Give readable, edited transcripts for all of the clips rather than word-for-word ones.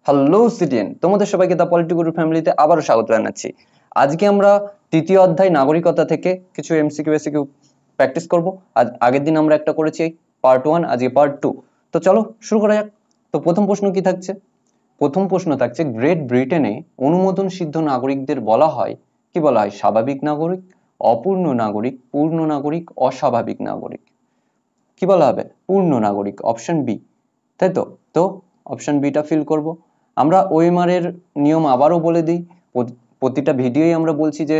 Hello CTN, তোমাদের সবাইকে the পলিটিগুরু ফ্যামিলিতে আবারও স্বাগত জানাচ্ছি। আজকে আমরা তৃতীয় অধ্যায় নাগরিকতা থেকে কিছু এমসিকিউ এসিকিউ প্র্যাকটিস করব। আজ আগের দিন আমরা একটা করেছি পার্ট 1, আজকে পার্ট 2। তো চলো শুরু করা যাক। তো প্রথম প্রশ্ন কি থাকছে? প্রথম প্রশ্ন থাকছে, গ্রেট ব্রিটেনে অনুমোদন সিদ্ধ নাগরিকদের বলা হয় কি? বলা হয় স্বাভাবিক নাগরিক, অপূর্ণ নাগরিক, পূর্ণ নাগরিক, অস্বাভাবিক নাগরিক। কি বলা হবে? পূর্ণ নাগরিক, অপশন বি, তাই তো? তো অপশন বিটা ফিল করব। আমরা ওএমআর নিয়ম আবারও বলে দিই, প্রতিটা ভিডিওই আমরা বলছি যে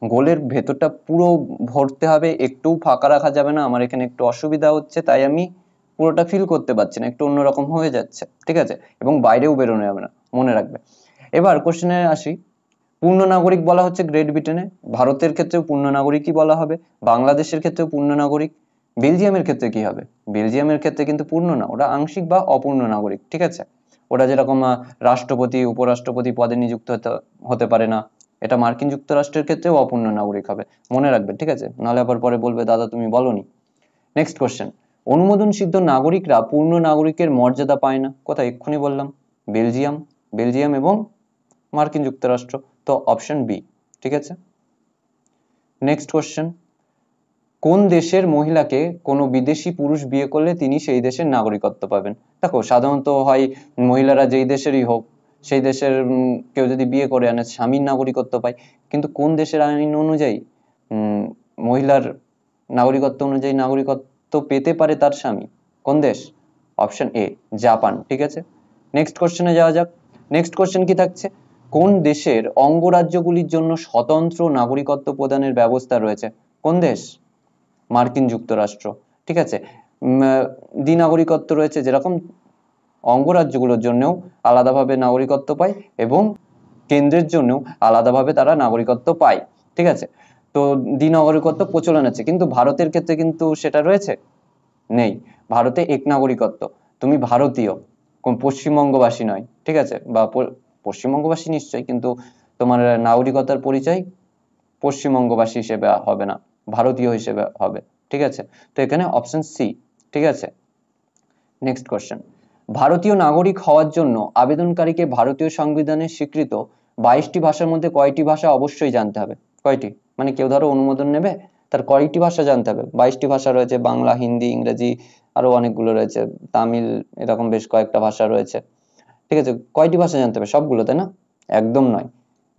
গোলের ভেতরটা পুরো ভরতে হবে, একটু ফাঁকা রাখা যাবে না। আমার এখানে একটু অসুবিধা হচ্ছে, তাই আমি পুরোটা ফিল করতে পারছি না, একটু অন্যরকম হয়ে যাচ্ছে, ঠিক আছে? এবং বাইরেও বেরোনো যাবে না, মনে রাখবে। এবার কোশ্চেনে আসি। পূর্ণ নাগরিক বলা হচ্ছে গ্রেট ব্রিটেনে, ভারতের ক্ষেত্রেও পূর্ণ নাগরিকই বলা হবে, বাংলাদেশের ক্ষেত্রেও পূর্ণ নাগরিক। বেলজিয়ামের ক্ষেত্রে কি হবে? বেলজিয়ামের ক্ষেত্রে কিন্তু পূর্ণ না, ওটা আংশিক বা অপূর্ণ নাগরিক, ঠিক আছে? ওটা যেরকম রাষ্ট্রপতি উপরাষ্ট্রপতি পদে নিযুক্ত হতে পারে না, এটা মার্কিন যুক্তরাষ্ট্রের ক্ষেত্রেও অপূর্ণ নাগরিক হবে, মনে রাখবে, ঠিক আছে? নাহলে আবার পরে বলবে দাদা তুমি বলনি। নেক্সট কোশ্চেন, অনুমোদন সিদ্ধ নাগরিকরা পূর্ণ নাগরিকের মর্যাদা পায় না, কোথায়? এক্ষুনি বললাম, বেলজিয়াম, বেলজিয়াম এবং মার্কিন যুক্তরাষ্ট্র। তো অপশন বি, ঠিক আছে? নেক্সট কোশ্চেন, কোন দেশের মহিলাকে কোনো বিদেশি পুরুষ বিয়ে করলে তিনি সেই দেশের নাগরিকত্ব পাবেন? দেখো সাধারণত হয় মহিলারা যেই দেশেরই হোক সেই দেশের কেউ যদি বিয়ে করে আনে স্বামীর নাগরিকত্ব পায়, কিন্তু কোন দেশের আইন অনুযায়ী মহিলার নাগরিকত্ব অনুযায়ী নাগরিকত্ব পেতে পারে তার স্বামী? কোন দেশ? অপশন এ, জাপান, ঠিক আছে? নেক্সট কোশ্চেনে যাওয়া যাক। নেক্সট কোশ্চেন কি থাকছে, কোন দেশের অঙ্গরাজ্যগুলির জন্য স্বতন্ত্র নাগরিকত্ব প্রদানের ব্যবস্থা রয়েছে? কোন দেশ? মার্কিন যুক্তরাষ্ট্র, ঠিক আছে? দ্বিনাগরিকত্ব রয়েছে, যেরকম অঙ্গরাজ্যগুলোর জন্যও আলাদাভাবে নাগরিকত্ব পায় এবং কেন্দ্রের জন্যও আলাদাভাবে তারা নাগরিকত্ব পায়, ঠিক আছে? তো দ্বিনাগরিকত্ব প্রচলন আছে, কিন্তু ভারতের ক্ষেত্রে কিন্তু সেটা রয়েছে নেই। ভারতে এক নাগরিকত্ব, তুমি ভারতীয়, কোন পশ্চিমবঙ্গবাসী নয়, ঠিক আছে? বা পশ্চিমবঙ্গবাসী নিশ্চয়ই, কিন্তু তোমার নাগরিকতার পরিচয় পশ্চিমবঙ্গবাসী হিসেবে হবে না, ভারতীয় হিসেবে হবে, ঠিক আছে? তো এখানে অপশন সি, ঠিক আছে? নেক্সট কোশ্চেন, ভারতীয় নাগরিক হওয়ার জন্য আবেদনকারীকে ভারতীয় সংবিধানের স্বীকৃত 22টি ভাষার মধ্যে কয়টি ভাষা অবশ্যই জানতে হবে? কয়টি? মানে কেউ ধরো অনুমোদন নেবে, তার কয়টি ভাষা জানতে হবে? 22টি ভাষা রয়েছে, বাংলা, হিন্দি, ইংরেজি, আরো অনেকগুলো রয়েছে, তামিল, এরকম বেশ কয়েকটা ভাষা রয়েছে, ঠিক আছে? কয়টি ভাষা জানতে হবে? সবগুলো, তাই না? একদম নয়,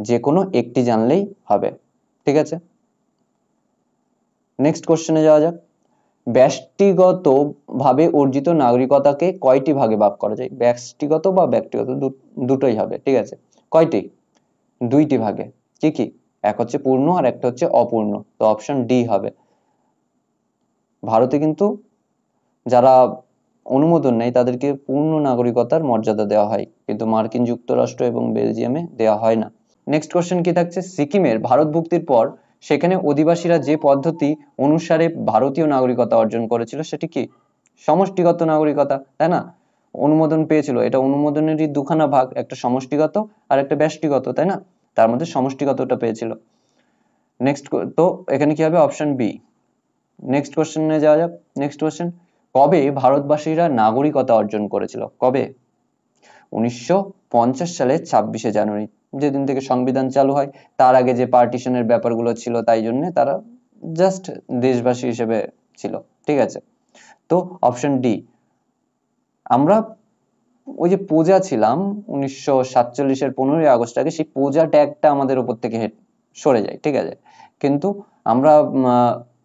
যে কোনো একটি জানলেই হবে, ঠিক আছে? নেক্সট কোশ্চেনে যাওয়া যাক। ব্যষ্টিগত ভাবে অর্জিত নাগরিকতাকে কয়টি ভাগে ভাগ করা যায়? ব্যষ্টিগত বা ব্যক্তিগত দুটোই হবে, ঠিক আছে? কয়টি? দুইটি ভাগে। কি কি? এক হচ্ছে পূর্ণ আর একটা হচ্ছে অপূর্ণ। তো অপশন ডি হবে। ভারতে কিন্তু যারা অনুমোদন নেয় তাদেরকে পূর্ণ নাগরিকতার মর্যাদা দেওয়া হয়, কিন্তু মার্কিন যুক্তরাষ্ট্র এবং বেলজিয়ামে দেওয়া হয় না। নেক্সট কোশ্চেন কি থাকছে, সিকিমের ভারতভুক্তির পর সেখানে অধিবাসীরা যে পদ্ধতি অনুসারে ভারতীয় নাগরিকতা অর্জন করেছিল সেটি কি? সমষ্টিগত নাগরিকতা, তাই না? অনুমোদন পেয়েছিল, এটা অনুমোদনেরই দুখানা ভাগ, একটা সমষ্টিগত আর একটা ব্যষ্টিগত, তাই না? তার মধ্যে সমষ্টিগতটা পেয়েছিল। নেক্সট, তো এখানে কি হবে? Option B. নেক্সট কোশ্চেনে যাওয়া যাক। নেক্সট কোশ্চেন, কবে ভারতবাসীরা নাগরিকতা অর্জন করেছিল? কবে? 1950 সালের 26শে জানুয়ারি, যেদিন থেকে সংবিধান চালু হয়। তার আগে যে পার্টিশনের ব্যাপারগুলো ছিল তাই জন্য তারা জাস্ট দেশবাসী হিসেবে ছিল, ঠিক আছে? তো অপশন ডি। আমরা ওই যে প্রজা ছিলাম 1947-এর 15ই আগস্ট আগে, সেই প্রজা ট্যাগটা আমাদের উপর থেকে সরে যায়, ঠিক আছে? কিন্তু আমরা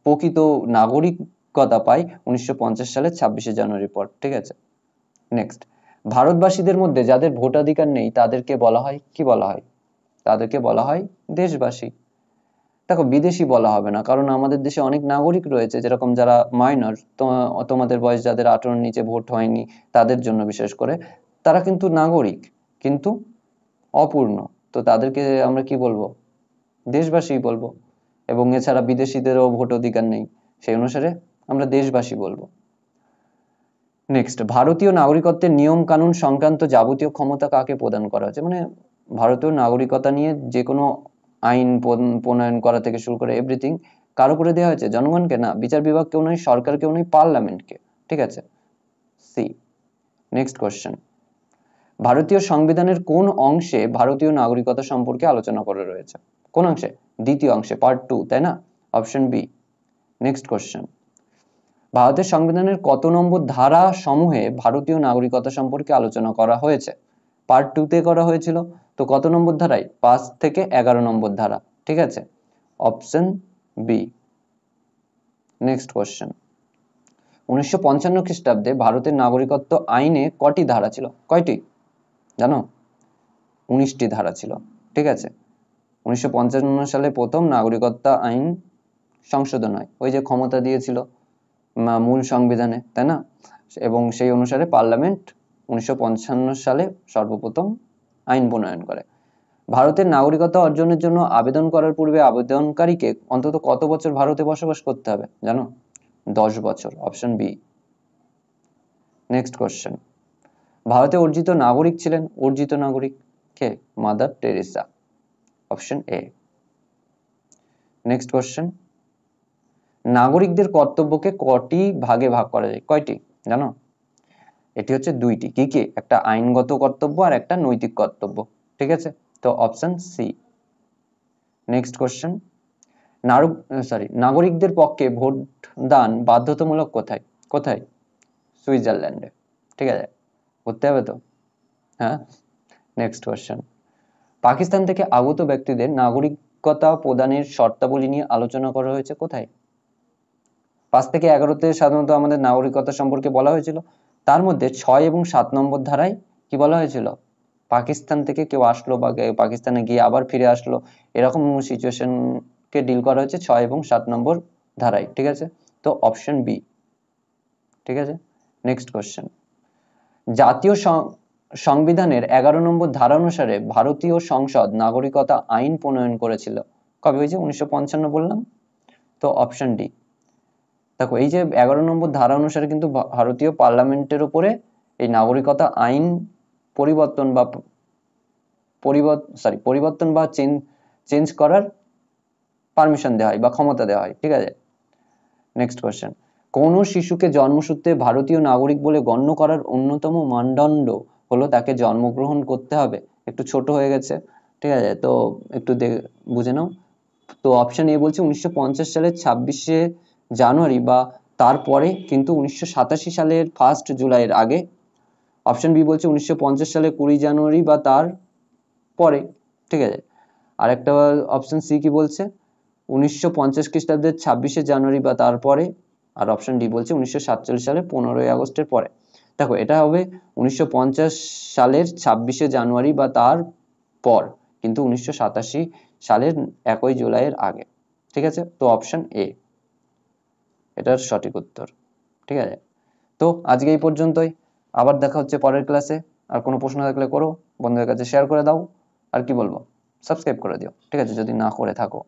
প্রকৃত নাগরিকতা পাই 1950 সালের 26শে জানুয়ারির পর, ঠিক আছে? নেক্সট, ভারতবাসীদের মধ্যে যাদের ভোটাধিকার নেই তাদেরকে বলা হয় কি? বলা হয় তাদেরকে বলা হয় দেশবাসী। দেখো বিদেশি বলা হবে না, কারণ আমাদের দেশে অনেক নাগরিক রয়েছে, যেরকম যারা মাইনর, তোমাদের বয়স যাদের 18-র নিচে ভোট হয়নি তাদের জন্য বিশেষ করে, তারা কিন্তু নাগরিক কিন্তু অপূর্ণ, তো তাদেরকে আমরা কি বলবো? দেশবাসী বলবো। এবং এছাড়া বিদেশিদেরও ভোট অধিকার নেই, সেই অনুসারে আমরা দেশবাসী বলবো। নেক্সট, ভারতীয় নাগরিকত্বের নিয়ম কানুন সংক্রান্ত যাবতীয় ক্ষমতা কাকে প্রদান করা হয়েছে? মানে ভারতীয় নাগরিকতা নিয়ে যে কোনো আইন প্রণয়ন করা থেকে শুরু করে এভরিথিং কার উপরে দেওয়া হয়েছে? জনগণকে না, বিচার বিভাগকেও নয়, সরকারকেও নয়, পার্লামেন্টকে, ঠিক আছে? সি। নেক্সট কোশ্চেন, ভারতীয় সংবিধানের কোন অংশে ভারতীয় নাগরিকতা সম্পর্কে আলোচনা করা রয়েছে? কোন অংশে? দ্বিতীয় অংশে, পার্ট 2, তাই না? Option B. নেক্সট কোশ্চেন, ভারতের সংবিধানের কত নম্বর ধারা সমূহে ভারতীয় নাগরিকতা সম্পর্কে আলোচনা করা হয়েছে? পার্ট 2 তে করা হয়েছিল, তো কত নম্বর ধারায়? 5 থেকে 11 নম্বর ধারা, ঠিক আছে? Option B. নেক্সট কোশ্চেন, 1955 খ্রিস্টাব্দে ভারতের নাগরিকত্ব আইনে কটি ধারা ছিল? কয়টি জানো? 19টি ধারা ছিল, ঠিক আছে? 1955 সালে প্রথম নাগরিকত্ব আইন সংশোধন হয়, ওই যে ক্ষমতা দিয়েছিল মূল সংবিধানে, তাই না? এবং সেই অনুসারে পার্লামেন্ট 1955 সালে সর্বপ্রথম আইন প্রণয়ন করে। ভারতের নাগরিকত্ব অর্জনের জন্য আবেদন করার পূর্বে আবেদনকারীকে অন্তত কত বছর ভারতে বসবাস করতে হবে জানো? 10 বছর, অপশন বি। নেক্সট কোশ্চেন, ভারতে অর্জিত নাগরিক ছিলেন, অর্জিত নাগরিক কে? Mother Teresa, option A. Next question, নাগরিকদের কর্তব্যকে কটি ভাগে ভাগ করা যায়? কয়টি জানো? এটি হচ্ছে 2টি। কি কি? একটা আইনগত কর্তব্য আর একটা নৈতিক কর্তব্য, ঠিক আছে? তো অপশন সি। নেক্সট কোশ্চেন, নাগরিকদের পক্ষে ভোট দান বাধ্যতামূলক কোথায়? কোথায়? সুইজারল্যান্ডে, ঠিক আছে? করতে হবে তো, হ্যাঁ। নেক্সট কোশ্চেন, পাকিস্তান থেকে আগত ব্যক্তিদের নাগরিকতা প্রদানের শর্তাবলী নিয়ে আলোচনা করা হয়েছে কোথায়? 5 থেকে 11তে সাধারণত আমাদের নাগরিকতা সম্পর্কে বলা হয়েছিল, তার মধ্যে 6 এবং 7 নম্বর ধারায় কি বলা হয়েছিল? পাকিস্তান থেকে কেউ আসলো বা পাকিস্তানে গিয়ে আবার ফিরে আসলো, এরকম সিচুয়েশন কে ডিল করা হয়েছে 6 এবং 7 নম্বর ধারায়, ঠিক আছে? তো অপশন বি, ঠিক আছে? নেক্সট কোশ্চেন, জাতীয় সংবিধানের 11 নম্বর ধারা অনুসারে ভারতীয় সংসদ নাগরিকতা আইন প্রণয়ন করেছিল কবে? হয়েছে 1955 বললাম, তো অপশন ডি। দেখো, এই যে 11 নম্বর ধারা অনুসারে কিন্তু ভারতীয় পার্লামেন্টের উপরে এই নাগরিকতা আইন পরিবর্তন বা চেঞ্জ করার পারমিশন দেওয়া হয় বা ক্ষমতা দেওয়া হয়, ঠিক আছে? নেক্সট কোশ্চেন, কোন শিশুকে জন্মসূত্রে ভারতীয় নাগরিক বলে গণ্য করার অন্যতম মানদণ্ড হলো তাকে জন্মগ্রহণ করতে হবে? একটু ছোট হয়ে গেছে, ঠিক আছে? তো একটু বুঝে নাও। তো অপশন এ বলছে 1950 সালের 26শে জানুয়ারি বা তারপরে, কিন্তু 1987 সালের 1 জুলাইয়ের আগে। অপশন বি বলছে 1950 সালের 20 জানুয়ারি বা তার পরে, ঠিক আছে? আর একটা অপশন সি কি বলছে? 1950 খ্রিস্টাব্দের 26শে জানুয়ারি বা তারপরে। আর অপশন ডি বলছে 1947 সালের 15ই আগস্টের পরে। দেখো, এটা হবে 1950 সালের 26শে জানুয়ারি বা তার পর, কিন্তু 1987 সালের 1 জুলাইয়ের আগে, ঠিক আছে? তো অপশন এ এটার সঠিক উত্তর, ঠিক আছে? তো আজকে এই পর্যন্তই, আবার দেখা হচ্ছে পরের ক্লাসে। আর কোনো প্রশ্ন থাকলে করো, বন্ধুদের কাছে শেয়ার করে দাও, আর কি বলবো, সাবস্ক্রাইব করে দিও, ঠিক আছে, যদি না করে থাকো।